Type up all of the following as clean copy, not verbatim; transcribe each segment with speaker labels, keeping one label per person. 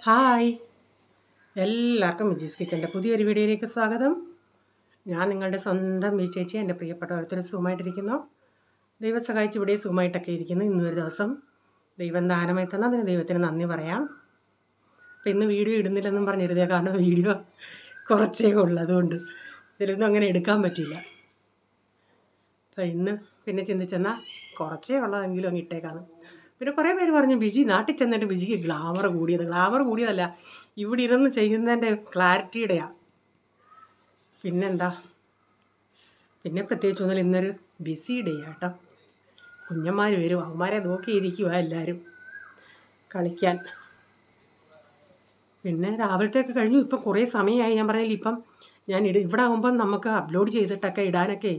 Speaker 1: Hi, എല്ലാവർക്കും വിജീസ് കിച്ചൻ്റെ പുതിയൊരു വീഡിയോയിലേക്ക് സ്വാഗതം. ഞാൻ നിങ്ങളുടെ സ്വന്തം ബി ചേച്ചി. എൻ്റെ പ്രിയപ്പെട്ട ഓരോരുത്തർ സുഖമായിട്ടിരിക്കുന്നു. ദൈവം സഹായിച്ച് ഇവിടെ സുഖമായിട്ടൊക്കെ ഇരിക്കുന്നു. ഇന്നൊരു ദിവസം ദൈവം ദാനമായി തന്നാൽ അതിന് ദൈവത്തിന് നന്ദി പറയാം. അപ്പോൾ ഇന്ന് വീഡിയോ ഇടുന്നില്ലെന്നും പറഞ്ഞിരുന്നേ, കാരണം വീഡിയോ കുറച്ചേ ഉള്ളൂ, അതുകൊണ്ട് ഇതിലൊന്നും അങ്ങനെ എടുക്കാൻ പറ്റില്ല. അപ്പോൾ ഇന്ന് പിന്നെ ചിന്തിച്ചെന്നാൽ കുറച്ചേ ഉള്ളതെങ്കിലും അങ്ങ് ഇട്ടേക്കാണ്. പിന്നെ കുറേ പേര് പറഞ്ഞു ബിജി നാട്ടിൽ ചെന്നിട്ട് ബിജിക്ക് ഗ്ലാമർ കൂടിയതല്ല, ഇവിടെ ഇരുന്ന് ചെയ്യുന്നതിൻ്റെ ക്ലാരിറ്റിയുടെയാണ്. പിന്നെന്താ, പിന്നെ പ്രത്യേകിച്ച് ഒന്നുമില്ല, ഇന്നൊരു ബിസി ഡേ ആട്ടോ. കുഞ്ഞന്മാർ വരും, അവന്മാരെ നോക്കിയിരിക്കുക എല്ലാവരും കളിക്കാൻ. പിന്നെ രാവിലത്തേക്ക് കഴിഞ്ഞു. ഇപ്പം കുറേ സമയമായി. ഞാൻ പറഞ്ഞില്ല, ഇപ്പം ഞാൻ ഇവിടെ ആകുമ്പം നമുക്ക് അപ്ലോഡ് ചെയ്തിട്ടൊക്കെ ഇടാനൊക്കെ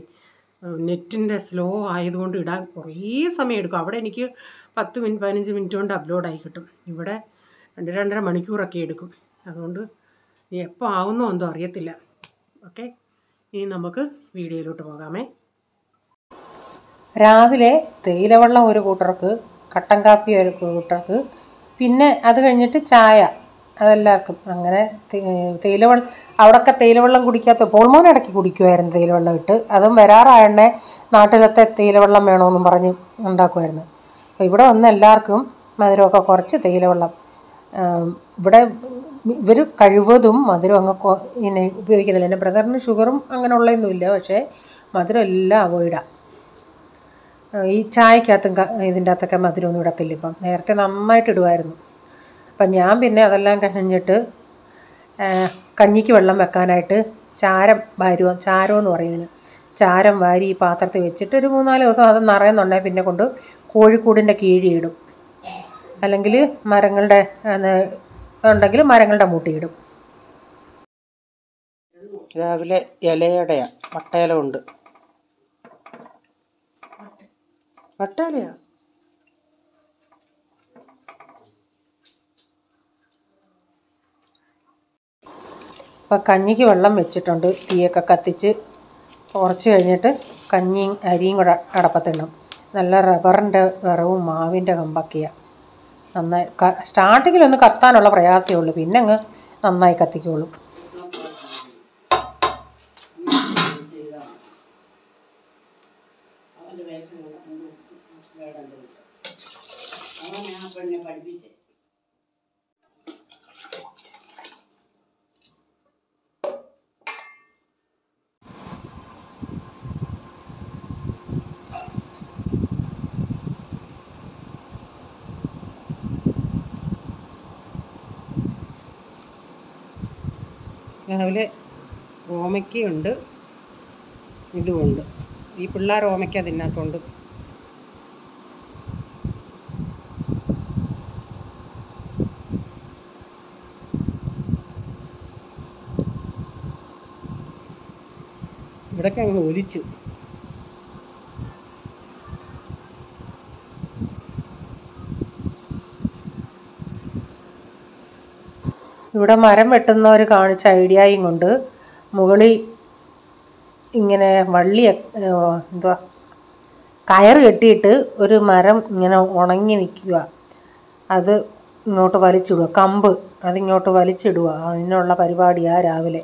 Speaker 1: നെറ്റിൻ്റെ സ്ലോ ആയതുകൊണ്ട് ഇടാൻ കുറേ സമയം എടുക്കും. അവിടെ എനിക്ക് 10 മിനിറ്റ് 15 മിനിറ്റ് കൊണ്ട് അപ്ലോഡായി കിട്ടും. ഇവിടെ 2-2.5 മണിക്കൂറൊക്കെ എടുക്കും. അതുകൊണ്ട് ഇനി എപ്പോൾ ആവുന്നോ എന്തോ അറിയത്തില്ല. ഓക്കെ, ഇനി നമുക്ക് വീഡിയോയിലോട്ട് പോകാമേ. രാവിലെ തേയിലവെള്ളം ഒരു കൂട്ടർക്ക്, കട്ടൻ കാപ്പി ഒരു കൂട്ടർക്ക്, പിന്നെ അത് കഴിഞ്ഞിട്ട് ചായ, അതെല്ലാവർക്കും. അങ്ങനെ തേയിലവെള്ളം, അവിടെയൊക്കെ തേയിലവെള്ളം കുടിക്കാത്ത പോൾമോൻ ഇടയ്ക്ക് കുടിക്കുമായിരുന്നു തേയിലവെള്ളം ഇട്ട്. അതും വരാറായണേ നാട്ടിലത്തെ തേയിലവെള്ളം വേണമെന്നും പറഞ്ഞ് ഉണ്ടാക്കുമായിരുന്നു. അപ്പോൾ ഇവിടെ വന്ന് എല്ലാവർക്കും മധുരമൊക്കെ കുറച്ച് തേയിലവെള്ളം. ഇവിടെ ഇവർ കഴിവതും മധുരം അങ്ങ് ഇങ്ങനെ ഉപയോഗിക്കുന്നില്ല. എൻ്റെ ബ്രദറിന് ഷുഗറും അങ്ങനെയുള്ളതൊന്നുമില്ല, പക്ഷേ മധുരം എല്ലാം അവോയ്ഡാണ്. ഈ ചായക്കകത്തും ഇതിൻ്റെ അകത്തൊക്കെ മധുരമൊന്നും ഇടത്തില്ല. ഇപ്പം നേരത്തെ നന്നായിട്ട് ഇടുമായിരുന്നു. അപ്പം ഞാൻ പിന്നെ അതെല്ലാം കഴിഞ്ഞിട്ട് കഞ്ഞിക്ക് വെള്ളം വെക്കാനായിട്ട് ചാരം എന്ന് പറയുന്നതിന് ചാരം വാരി ഈ പാത്രത്തിൽ വെച്ചിട്ട് ഒരു 3-4 ദിവസം അത് നിറയുന്നുണ്ടെങ്കിൽ പിന്നെ കൊണ്ട് കോഴിക്കൂടിൻ്റെ കീഴിയിടും, അല്ലെങ്കിൽ മരങ്ങളുടെ ഉണ്ടെങ്കിൽ മരങ്ങളുടെ മൂട്ടിയിടും. രാവിലെ ഇലയുടെയാണ്, വട്ടയില ഉണ്ട്. വട്ടയിലയാ? അപ്പം കഞ്ഞിക്ക് വെള്ളം വെച്ചിട്ടുണ്ട്. തീയൊക്കെ കത്തിച്ച് കുറച്ച് കഴിഞ്ഞിട്ട് കഞ്ഞിയും അരിയും കൂടെ അടപ്പത്തിടണം. നല്ല റബ്ബറിൻ്റെ വിറവും മാവിൻ്റെ കമ്പൊക്കെയാണ്. നന്നായി സ്റ്റാർട്ടിങ്ങിലൊന്ന് കത്താനുള്ള പ്രയാസമേ ഉള്ളൂ, പിന്നെ അങ്ങ് നന്നായി കത്തിക്കോളും. രാവിലെ ഓമയ്ക്കയുണ്ട്, ഇതുമുണ്ട്. ഈ പിള്ളേർ ഓമയ്ക്ക തിന്നാത്തതുകൊണ്ട് ഇവിടൊക്കെ അങ്ങ് ഒലിച്ചു. ഇവിടെ മരം വെട്ടുന്നവർ കാണിച്ച ഐഡിയയും കൊണ്ട് മുകളിൽ ഇങ്ങനെ കയറ് കെട്ടിയിട്ട് ഒരു മരം ഇങ്ങനെ ഉണങ്ങി നിൽക്കുക, അത് ഇങ്ങോട്ട് വലിച്ചിടുക, കമ്പ് അതിങ്ങോട്ട് വലിച്ചിടുക. അതിനുള്ള പരിപാടിയാണ് രാവിലെ.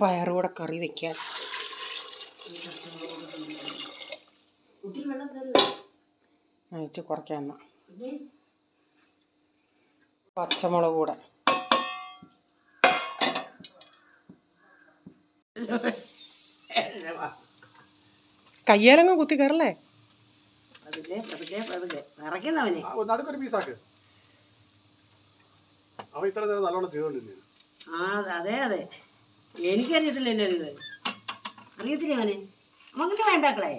Speaker 1: പയറുകൂടെ കറി വയ്ക്കാൻ അയച്ച് കുറയ്ക്കാമെന്ന പച്ചമുളക് കൂടെ. കയ്യേലങ്ങ് കുത്തി കയറല്ലേ?
Speaker 2: അതെ എനിക്കറിയത്തില്ല, അറിയത്തില്ല അവന്. നമുക്ക് വേണ്ടാക്കളെ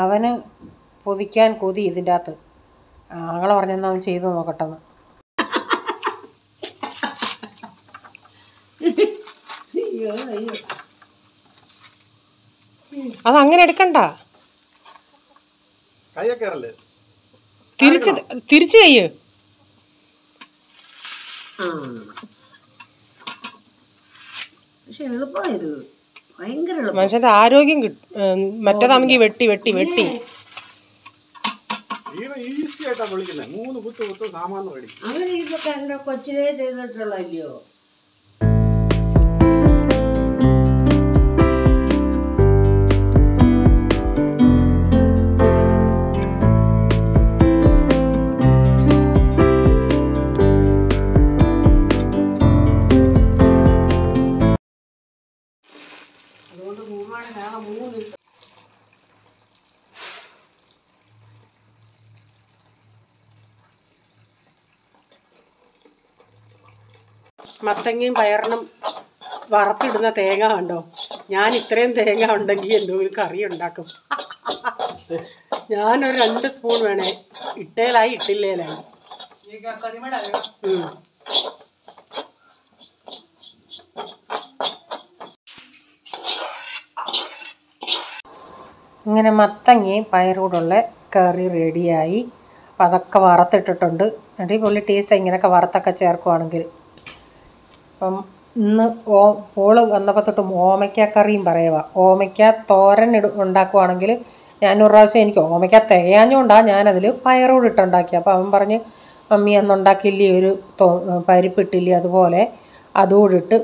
Speaker 1: അവന് പൊതിക്കാൻ കൊതി ഇതിൻ്റെ അകത്ത്. ആങ്ങളെ പറഞ്ഞെന്നാ ചെയ്തു നോക്കട്ടെന്ന്. അതങ്ങനെ എടുക്കണ്ട, തിരിച്ച് കയ്യ്.
Speaker 2: പക്ഷെ എളുപ്പമായത് ഭയങ്കര എളുപ്പം.
Speaker 1: മനുഷ്യന്റെ ആരോഗ്യം മറ്റേതാണെങ്കിൽ വെട്ടി വെട്ടി വെട്ടി
Speaker 3: ഈസി ആയിട്ടാണ് വിളിക്കുന്നത്. 3 കുത്ത് സാമാന്യം മേടിക്കും.
Speaker 2: അങ്ങനെ ഇതൊക്കെ അങ്ങനെ കൊച്ചിലേ ചെയ്തിട്ടുള്ളല്ലോ. അതുകൊണ്ട് മൂന്നാണ് നാളെ 3 ദിവസം.
Speaker 1: മത്തങ്ങയും പയറിനും വറുത്തിടുന്ന തേങ്ങ കണ്ടോ? ഞാൻ ഇത്രയും തേങ്ങ ഉണ്ടെങ്കിൽ എന്തോ ഒരു കറി ഉണ്ടാക്കും. ഞാനൊരു 2 സ്പൂൺ വേണേ. ഇട്ടേലായി ഇട്ടില്ലേലായി. ഇങ്ങനെ മത്തങ്ങയും പയറൂടുള്ള കറി റെഡിയായി. അപ്പം അതൊക്കെ വറുത്തിട്ടിട്ടുണ്ട്. അടിപൊളി ടേസ്റ്റാണ് ഇങ്ങനെയൊക്കെ വറുത്തൊക്കെ ചേർക്കുവാണെങ്കിൽ. അപ്പം ഇന്ന് പോള് വന്നപ്പോൾ തൊട്ട് ഓമയ്ക്ക കറിയും പറയുക. ഓമയ്ക്ക തോരൻ ഉണ്ടാക്കുവാണെങ്കിൽ ഞാനൊരു പ്രാവശ്യം എനിക്ക് ഓമയ്ക്ക തികയാഞ്ഞുകൊണ്ടാണ് ഞാനതിൽ പയറൂട് ഇട്ടുണ്ടാക്കി. അപ്പോൾ അവൻ പറഞ്ഞ് മമ്മി അന്നുണ്ടാക്കിയില്ലേ ഒരു പരിപ്പിട്ടില്ലേ, അതുപോലെ അതുകൂടിട്ട്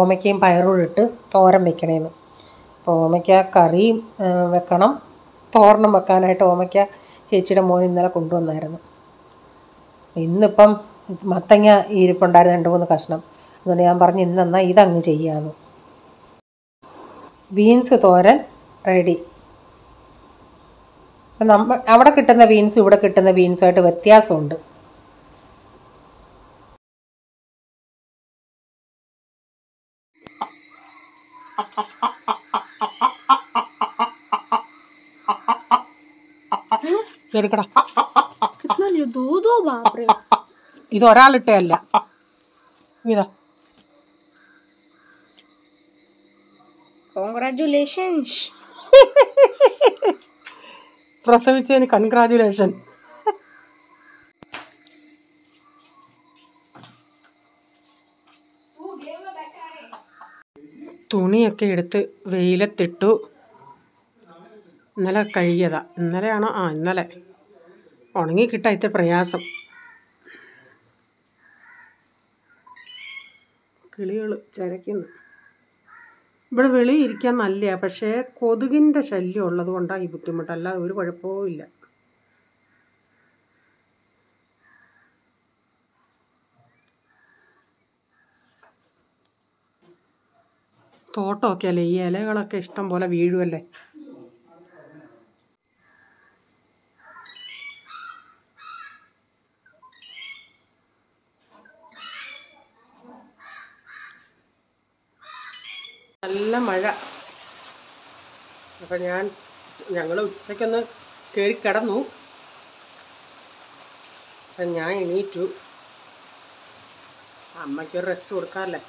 Speaker 1: ഓമയ്ക്കയും പയറൂടിട്ട് തോരൻ വെക്കണേന്ന്. അപ്പോൾ ഓമയ്ക്ക കറിയും വെക്കണം, തോരനും വെക്കാനായിട്ട് ഓമയ്ക്ക ചേച്ചിയുടെ മോൻ ഇന്നലെ കൊണ്ടുവന്നായിരുന്നു. ഇന്നിപ്പം മത്തങ്ങ ഇരിപ്പുണ്ടായിരുന്നു 2-3 കഷ്ണം. അതുകൊണ്ട് ഞാൻ പറഞ്ഞു ഇന്നെന്നാ ഇതങ്ങ് ചെയ്യാമെന്ന്. ബീൻസ് തോരൻ റെഡി. അവിടെ കിട്ടുന്ന ബീൻസും ഇവിടെ കിട്ടുന്ന ബീൻസുമായിട്ട് വ്യത്യാസമുണ്ട്. എടുക്കടാ. ഇത് ഒരാളിട്ടല്ല, ഇതാ.
Speaker 4: കോൺഗ്രാറ്റുലേഷൻസ്.
Speaker 1: പ്രസവിച്ചതിന് കൺഗ്രാജുലേഷൻ. തുണിയൊക്കെ എടുത്ത് വെയിലത്തിട്ടു. ഇന്നലെ കഴുകിയതാ. ഇന്നലെയാണോ? ഇന്നലെ. ഉണങ്ങി കിട്ടാൻ ഇത്ര പ്രയാസം. കിളികൾ ചരയ്ക്കുന്നു. ഇവിടെ വെളി ഇരിക്കാൻ നല്ലതാണ്, പക്ഷേ കൊതുകിൻ്റെ ശല്യം ഉള്ളത് കൊണ്ടാണ് ഈ ബുദ്ധിമുട്ട്. അല്ലാതെ ഒരു കുഴപ്പവും ഇല്ല. തോട്ടമൊക്കെ അല്ലേ, ഈ ഇലകളൊക്കെ ഇഷ്ടം പോലെ വീഴുമല്ലേ. നല്ല മഴ. അപ്പം ഞങ്ങൾ ഉച്ചയ്ക്കൊന്ന് കയറി കിടന്നു. അപ്പം ഞാൻ എണീറ്റു. അമ്മയ്ക്കൊരു റെസ്റ്റ് കൊടുക്കാമല്ലേ.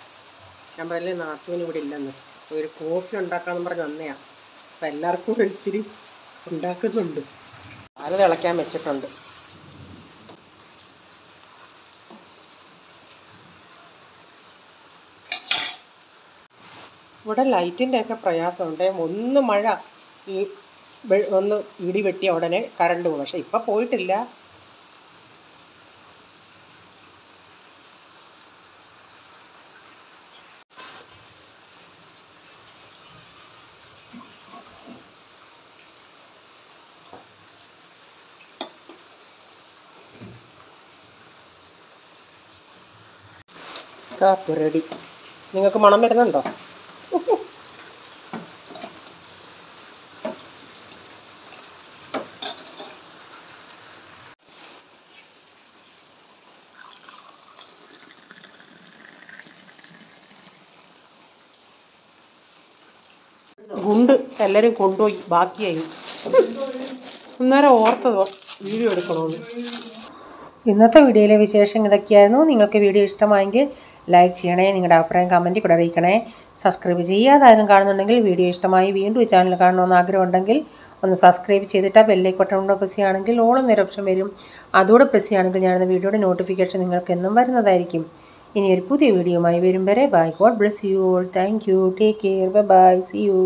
Speaker 1: ഞാൻ പറയല്ലേ നാത്തൂന് ഇവിടെ ഇല്ലെന്ന്. ഒരു കോഫി ഉണ്ടാക്കാമെന്ന് പറഞ്ഞ് വന്നതാണ്. അപ്പം എല്ലാവർക്കും കൂടെ ഇച്ചിരി ഉണ്ടാക്കുന്നുണ്ട്. പാല് തിളയ്ക്കാൻ വെച്ചിട്ടുണ്ട്. ഇവിടെ ലൈറ്റിൻ്റെയൊക്കെ പ്രയാസമുണ്ട്. ഒന്ന് മഴ ഒന്ന് ഇടി വെട്ടിയ ഉടനെ കറണ്ട് പോകും. പക്ഷെ ഇപ്പം പോയിട്ടില്ല. കാപ്പി റെഡി. നിങ്ങൾക്ക് മണം വരുന്നുണ്ടോ? ഗുണ്ട് എല്ലാവരും കൊണ്ടുപോയി, ബാക്കിയായി. അന്നേരം ഓർത്തതോ വീഡിയോ എടുക്കണമെന്ന്. ഇന്നത്തെ വീഡിയോയിലെ വിശേഷം ഇതൊക്കെയായിരുന്നു. നിങ്ങൾക്ക് വീഡിയോ ഇഷ്ടമായെങ്കിൽ ലൈക്ക് ചെയ്യണേ. നിങ്ങളുടെ അഭിപ്രായം കമൻറ്റിൽ കൂടെ അറിയിക്കണേ. സബ്സ്ക്രൈബ് ചെയ്യാതെ ആരും കാണുന്നുണ്ടെങ്കിൽ വീഡിയോ ഇഷ്ടമായി വീണ്ടും ഈ ചാനൽ കാണണമെന്ന് ആഗ്രഹമുണ്ടെങ്കിൽ ഒന്ന് സബ്സ്ക്രൈബ് ചെയ്തിട്ട് ആ ബെല്ലൈക്കോട്ടൺ പ്രസ് ചെയ്യുകയാണെങ്കിൽ ഓളം നിരപ്ഷൻ വരും. അതുകൂടെ പ്രസ് ചെയ്യുകയാണെങ്കിൽ ഞാനിന്ന് വീഡിയോയുടെ നോട്ടിഫിക്കേഷൻ നിങ്ങൾക്ക് എന്നും വരുന്നതായിരിക്കും. ഇനി ഒരു പുതിയ വീഡിയോയുമായി വരും വരെ bye. God bless you all. Thank you. Take care. Bye. See U.